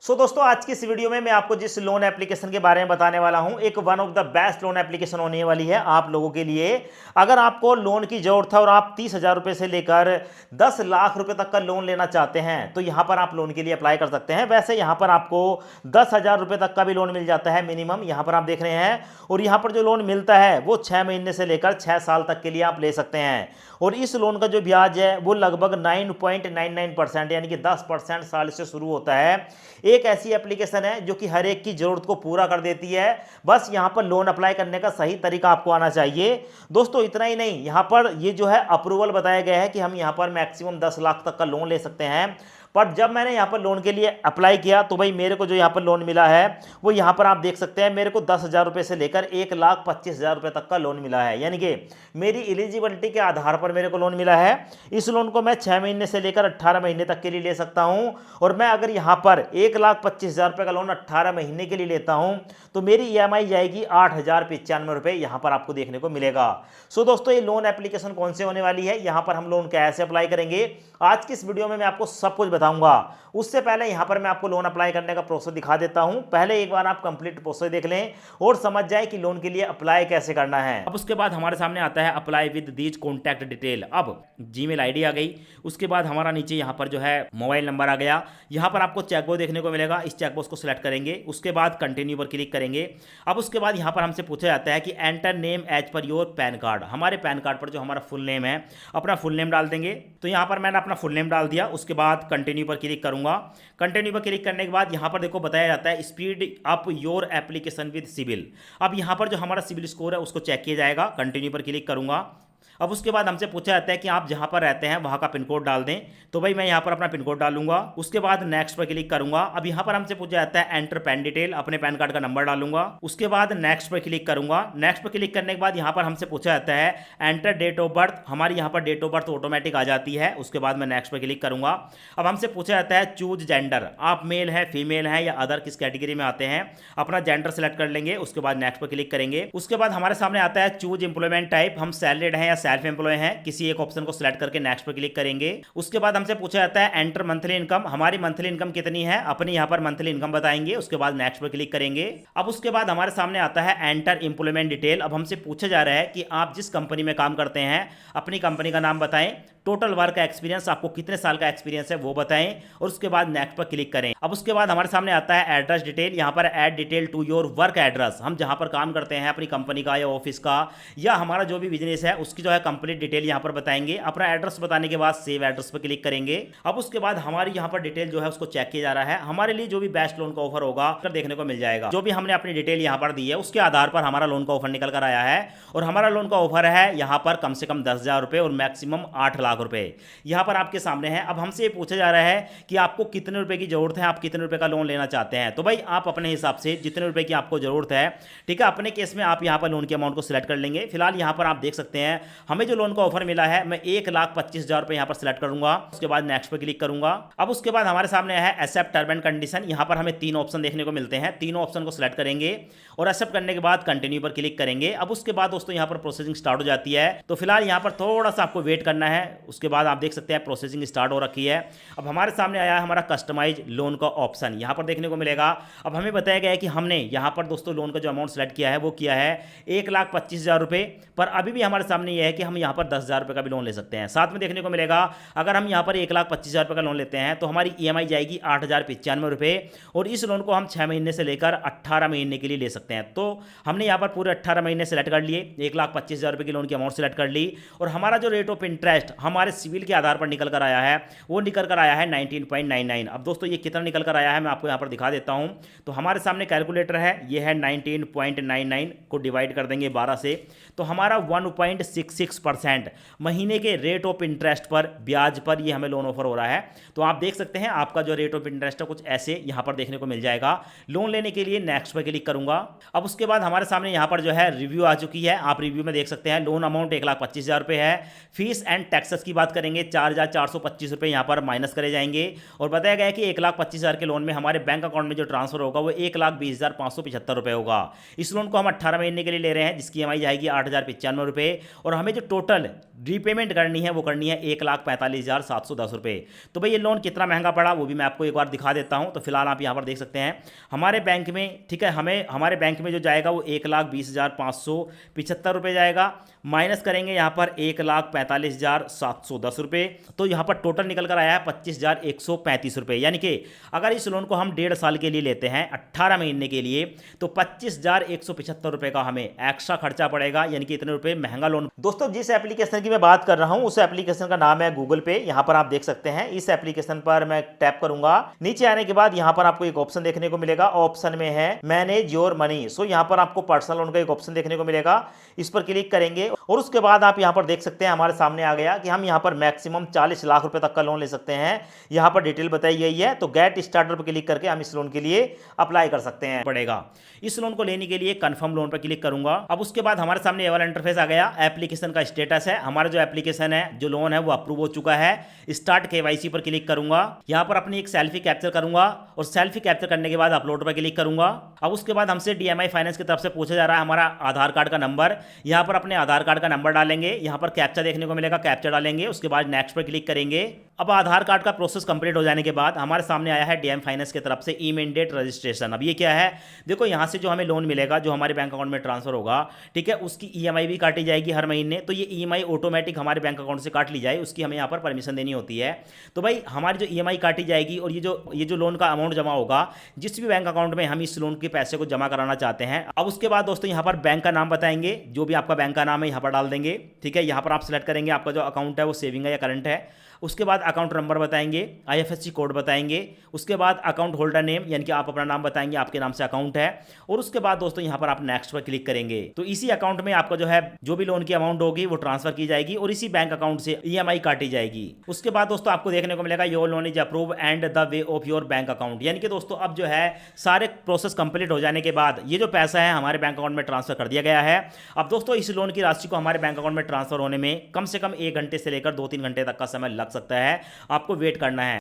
दोस्तों आज की इस वीडियो में मैं आपको जिस लोन एप्लीकेशन के बारे में बताने वाला हूं, एक one of the best loan application होने वाली है आप लोगों के लिए। अगर आपको लोन की जरूरत है और आप 30,000 रुपए से लेकर 10 लाख रुपए तक का लोन लेना चाहते हैं तो यहां पर आप लोन के लिए अप्लाई कर सकते हैं। वैसे यहां पर आपको 10,000 रुपए तक का भी लोन मिल जाता है मिनिमम, यहां पर आप देख रहे हैं। और यहां पर जो लोन मिलता है वो 6 महीने से लेकर 6 साल तक के लिए आप ले सकते हैं। और इस लोन का जो ब्याज है वो लगभग 9.99% यानी कि 10% साल से शुरू होता है। एक ऐसी एप्लीकेशन है जो कि हर एक की जरूरत को पूरा कर देती है। बस यहां पर लोन अप्लाई करने का सही तरीका आपको आना चाहिए। दोस्तों इतना ही नहीं, यहां पर ये जो है अप्रूवल बताया गया है कि हम यहां पर मैक्सिमम 10 लाख तक का लोन ले सकते हैं। पर जब मैंने यहाँ पर लोन के लिए अप्लाई किया तो भाई मेरे को जो यहाँ पर लोन मिला है वो यहाँ पर आप देख सकते हैं, मेरे को 10,000 रुपये से लेकर 1,25,000 रुपये तक का लोन मिला है। यानी कि मेरी एलिजिबिलिटी के आधार पर मेरे को लोन मिला है। इस लोन को मैं 6 महीने से लेकर 18 महीने तक के लिए ले सकता हूँ। और मैं अगर यहाँ पर 1,25,000 रुपये का लोन 18 महीने के लिए लेता हूँ तो मेरी EMI जाएगी 8,095 रुपये, यहाँ पर आपको देखने को मिलेगा। दोस्तों ये लोन एप्लीकेशन कौन से होने वाली है, यहाँ पर हम लोन कैसे अप्लाई करेंगे, आज की इस वीडियो में मैं आपको सब कुछ बताऊंगा। उससे पहले यहां पर मैं आपको लोन अप्लाई करने का प्रोसेस दिखा देता हूं। पहले एक बार आप कंप्लीट प्रोसेस देख लें और समझ जाए कि लोन के लिए अप्लाई कैसे करना है। अब उसके बाद हमारे सामने आता है apply with these contact detail. अब जीमेल आईडी आ गई, उसके बाद हमारा नीचे यहां पर जो है मोबाइल नंबर आ गया। यहां पर आपको चेकबॉक्स देखने को मिलेगा, इस चेकबॉक्स को सिलेक्ट करेंगे, उसके बाद कंटिन्यू पर क्लिक करेंगे। अब उसके बाद यहां पर हमसे पूछा जाता है कि enter name as per your PAN card. हमारे पैन कार्ड पर जो हमारा फुल नेम है, अपना फुल नेम डाल देंगे। तो यहां पर मैंने अपना फुल नेम डाल दिया, उसके बाद कंटिन्यू पर क्लिक करूंगा। कंटिन्यू पर क्लिक करने के बाद यहां पर देखो बताया जाता है speed up your application with CIBIL. अब यहां पर जो हमारा सिविल स्कोर है उसको चेक किया जाएगा। कंटिन्यू पर क्लिक करूंगा। अब उसके बाद हमसे पूछा जाता है कि आप जहां पर रहते हैं वहां का पिन कोड डाल दें। तो भाई मैं यहां पर अपना पिन कोड डालूंगा, उसके बाद नेक्स्ट पर क्लिक करूंगा। अब यहां पर हमसे पूछा जाता है एंटर पैन डिटेल, अपने पैन कार्ड का नंबर डालूंगा, उसके बाद नेक्स्ट पर क्लिक करूंगा। नेक्स्ट पर क्लिक करने के बाद यहां पर हमसे पूछा जाता है एंटर डेट ऑफ बर्थ। हमारी यहां पर डेट ऑफ बर्थ ऑटोमेटिक आ जाती है, उसके बाद मैं नेक्स्ट पर क्लिक करूंगा। अब हमसे पूछा जाता है चूज जेंडर, आप मेल है फीमेल है या अदर किस कैटेगरी में आते हैं, अपना जेंडर सेलेक्ट कर लेंगे, उसके बाद नेक्स्ट पर क्लिक करेंगे। उसके बाद हमारे सामने आता है चूज एम्प्लॉयमेंट टाइप, हम सैलरीड हैं या सेल्फ एम्प्लॉय हैं, किसी एक ऑप्शन को सिलेक्ट करके नेक्स्ट पर क्लिक करेंगे। उसके बाद हमसे पूछा जाता है एंटर मंथली इनकम, हमारी मंथली इनकम कितनी है, अपनी यहां पर मंथली इनकम बताएंगे, उसके बाद नेक्स्ट पर क्लिक करेंगे। अब उसके बाद हमारे सामने आता है एंटर एम्प्लॉयमेंट डिटेल। अब हमसे पूछा जा रहा है कि आप जिस कंपनी में काम करते हैं अपनी कंपनी का नाम बताएं, टोटल वर्क का एक्सपीरियंस, आपको कितने साल का एक्सपीरियंस है वो बताएं, और उसके बाद नेक्स्ट पर क्लिक करें। अब उसके बाद हमारे सामने आता है एड्रेस डिटेल, यहां पर add detail to your work address, हम जहां पर काम करते हैं अपनी कंपनी का या ऑफिस का या हमारा जो भी बिजनेस है उसकी जो है कंप्लीट डिटेल यहां पर बताएंगे। अपना एड्रेस बताने के बाद सेव एड्रेस पर क्लिक करेंगे। अब उसके बाद हमारी यहां पर डिटेल जो है उसको चेक किया जा रहा है, हमारे लिए जो भी बेस्ट लोन का ऑफर होगा कर देखने को मिल जाएगा। जो भी हमने अपनी डिटेल यहां पर दी है उसके आधार पर हमारा लोन का ऑफर निकल कर आया है। और हमारा लोन का ऑफर है यहां पर कम से कम 10,000 रुपए और मैक्सिमम 8 लाख रुपए यहां पर आपके सामने है। अब हमसे ये पूछा जा रहा है कि आपको कितने रुपए की जरूरत है, आप कितने रुपए का लोन लेना चाहते हैं। तो भाई आप अपने हिसाब से जितने रुपए की आपको जरूरत है, ठीक है, अपने केस में आप यहां पर लोन के अमाउंट को सिलेक्ट कर लेंगे। फिलहाल यहां पर आप देख सकते हैं हमें जो लोन का ऑफर मिला है, मैं 1,25,000 रुपए यहां पर सिलेक्ट करूंगा, उसके बाद नेक्स्ट पर क्लिक करूंगा। अब उसके बाद हमारे सामने है एक्सेप्ट टर्म एंड कंडीशन, यहां पर हमें 3 ऑप्शन देखने को मिलते हैं, तीनों ऑप्शन को सिलेक्ट करेंगे और एक्सेप्ट करने के बाद कंटिन्यू पर क्लिक करेंगे। अब उसके बाद दोस्तों यहां पर प्रोसेसिंग स्टार्ट हो जाती है। तो फिलहाल यहां पर थोड़ा सा आपको वेट करना है, उसके बाद आप देख सकते हैं प्रोसेसिंग स्टार्ट हो रखी है। अब हमारे सामने आया है हमारा कस्टमाइज लोन का ऑप्शन, यहां पर देखने को मिलेगा। अब हमें बताया गया है कि हमने यहां पर दोस्तों लोन का जो अमाउंट सेलेक्ट किया है वो किया है 1,25,000 रुपए, पर अभी भी हमारे सामने यह है कि हम यहां पर 10,000 रुपए का भी लोन ले सकते हैं। साथ में देखने को मिलेगा अगर हम यहां पर 1,25,000 रुपए का लोन लेते हैं तो हमारी EMI जाएगी 8,095 रुपए, और इस लोन को हम 6 महीने से लेकर 18 महीने के लिए ले सकते हैं। तो हमने यहां पर पूरे 18 महीने सेलेक्ट कर लिए, 1,25,000 रुपए की लोन की अमाउंट सेलेक्ट कर ली, और हमारा जो रेट ऑफ इंटरेस्ट हमारे सिविल के आधार पर निकल कर आया है वो निकल कर आया है 19.99। अब दोस्तों ये कितना निकल कर आया है मैं आपको यहां पर दिखा देता हूं। तो हमारे सामने कैलकुलेटर है, ये है 19.99 को डिवाइड कर देंगे 12 से, तो हमारा 1.66% महीने के रेट ऑफ इंटरेस्ट पर, ब्याज पर ये हमें लोन ऑफर हो रहा है। तो आप देख सकते हैं आपका जो रेट ऑफ इंटरेस्ट है कुछ ऐसे यहां पर देखने को मिल जाएगा। लोन लेने के लिए नेक्स्ट पर क्लिक करूंगा। अब उसके बाद हमारे सामने यहां पर जो है रिव्यू आ चुकी है, आप रिव्यू में देख सकते हैं लोन अमाउंट 1,25,000 रुपए है, फीस एंड टैक्सेस की बात करेंगे 4,425 रुपये यहाँ पर माइनस करे जाएंगे और बताया गया है कि 1,25,000 के लोन में हमारे बैंक अकाउंट में जो ट्रांसफर होगा वो 1,20,575 रुपये होगा। इस लोन को हम 18 महीने के लिए ले रहे हैं, जिसकी EMI जाएगी 8,095 रुपये और हमें जो टोटल रीपेमेंट करनी है वो करनी है 1,45,710 रुपये। तो भाई ये लोन कितना महंगा पड़ा वो भी मैं आपको एक बार दिखा देता हूँ। तो फिलहाल आप यहाँ पर देख सकते हैं हमारे बैंक में, ठीक है, हमारे बैंक में जो जाएगा वो 1,20,575 रुपये जाएगा, माइनस करेंगे यहाँ पर 1,45,710 रुपये। तो यहाँ पर टोटल निकल कर आया है 25,135 रुपये। यानी कि अगर इस लोन को हम 1.5 साल के लिए लेते हैं 18 महीने के लिए तो 25,175 रुपये का हमें एक्स्ट्रा खर्चा पड़ेगा, यानी कि इतने रुपये महंगा लोन। दोस्तों जिस एप्लीकेशन की मैं बात कर रहा हूं उस एप्लीकेशन का नाम है गूगल पे। यहां पर आप देख सकते हैं, इस एप्लीकेशन पर मैं टैप करूंगा। नीचे आने के बाद यहां पर आपको एक ऑप्शन देखने को मिलेगा, ऑप्शन में है मैनेज योर मनी। सो यहां पर आपको पर्सनल लोन का एक ऑप्शन देखने को मिलेगा, इस पर क्लिक करेंगे और उसके बाद आप यहां पर देख सकते हैं हमारे सामने आ गया कि हम यहां पर मैक्सिमम 40 लाख रुपए तक का लोन ले सकते हैं। यहां पर डिटेल बताई गई है, तो गेट स्टार्टर पर क्लिक करके हम इस लोन के लिए अप्लाई कर सकते हैं। पड़ेगा इस लोन को लेने के लिए कंफर्म लोन पर क्लिक करूंगा। अब उसके बाद हमारे सामने ये वाला इंटरफेस आ गया। एप्लीकेशन का स्टेटस है, हमारा जो एप्लीकेशन है, जो लोन है वो अप्रूव हो चुका है। स्टार्ट KYC पर क्लिक करूंगा। यहां पर अपनी एक सेल्फी कैप्चर करूंगा और सेल्फी कैप्चर करने के बाद अपलोड पर क्लिक करूंगा। अब उसके बाद हमसे DMI फाइनेंस की तरफ से पूछा जा रहा है हमारा आधार कार्ड का नंबर। यहां पर अपने आधार कार्ड का नंबर डालेंगे, यहां पर कैप्चा देखने को मिलेगा, कैप्चा डालेंगे, उसके बाद नेक्स्ट पर क्लिक करेंगे। अब आधार कार्ड का प्रोसेस कंप्लीट हो जाने के बाद हमारे सामने आया है DM फाइनेंस की तरफ से इमीडिएट रजिस्ट्रेशन। अब ये क्या है, देखो यहां से जो हमें लोन मिलेगा, जो हमारे बैंक अकाउंट में ट्रांसफर होगा, ठीक है, उसकी EMI भी काटी जाएगी हर महीने। तो ये EMI ऑटोमेटिक हमारे बैंक अकाउंट से काट ली जाए, उसकी हमें यहाँ पर परमिशन देनी होती है। तो भाई हमारी जो EMI काटी जाएगी और ये जो लोन का अमाउंट जमा होगा जिस भी बैंक अकाउंट में हम इस लोन के पैसे को जमा कराना चाहते हैं। अब उसके बाद दोस्तों यहाँ पर बैंक का नाम बताएंगे, जो भी आपका बैंक का नाम है यहाँ पर डाल देंगे, ठीक है। यहाँ पर आप सिलेक्ट करेंगे आपका जो अकाउंट है वो सेविंग है या करंट है। उसके बाद अकाउंट नंबर बताएंगे, IFSC कोड बताएंगे। उसके बाद अकाउंट होल्डर नेम, यानी कि आप अपना नाम बताएंगे, आपके नाम से अकाउंट है। और उसके बाद दोस्तों यहाँ पर आप नेक्स्ट पर क्लिक करेंगे तो इसी अकाउंट में आपका जो है जो भी लोन की अमाउंट होगी वो ट्रांसफर की जाएगी और इसी बैंक अकाउंट से EMI काटी जाएगी। उसके बाद दोस्तों आपको देखने को मिलेगा your loan is approve and the way of your bank account. यानी कि दोस्तों अब जो है सारे प्रोसेस कंप्लीट हो जाने के बाद ये जो पैसा है हमारे बैंक अकाउंट में ट्रांसफर कर दिया गया है। अब दोस्तों इस लोन की राशि को हमारे बैंक अकाउंट में ट्रांसफर होने में कम से कम 1 घंटे से लेकर 2-3 घंटे तक का समय लग सकता है, आपको वेट करना है।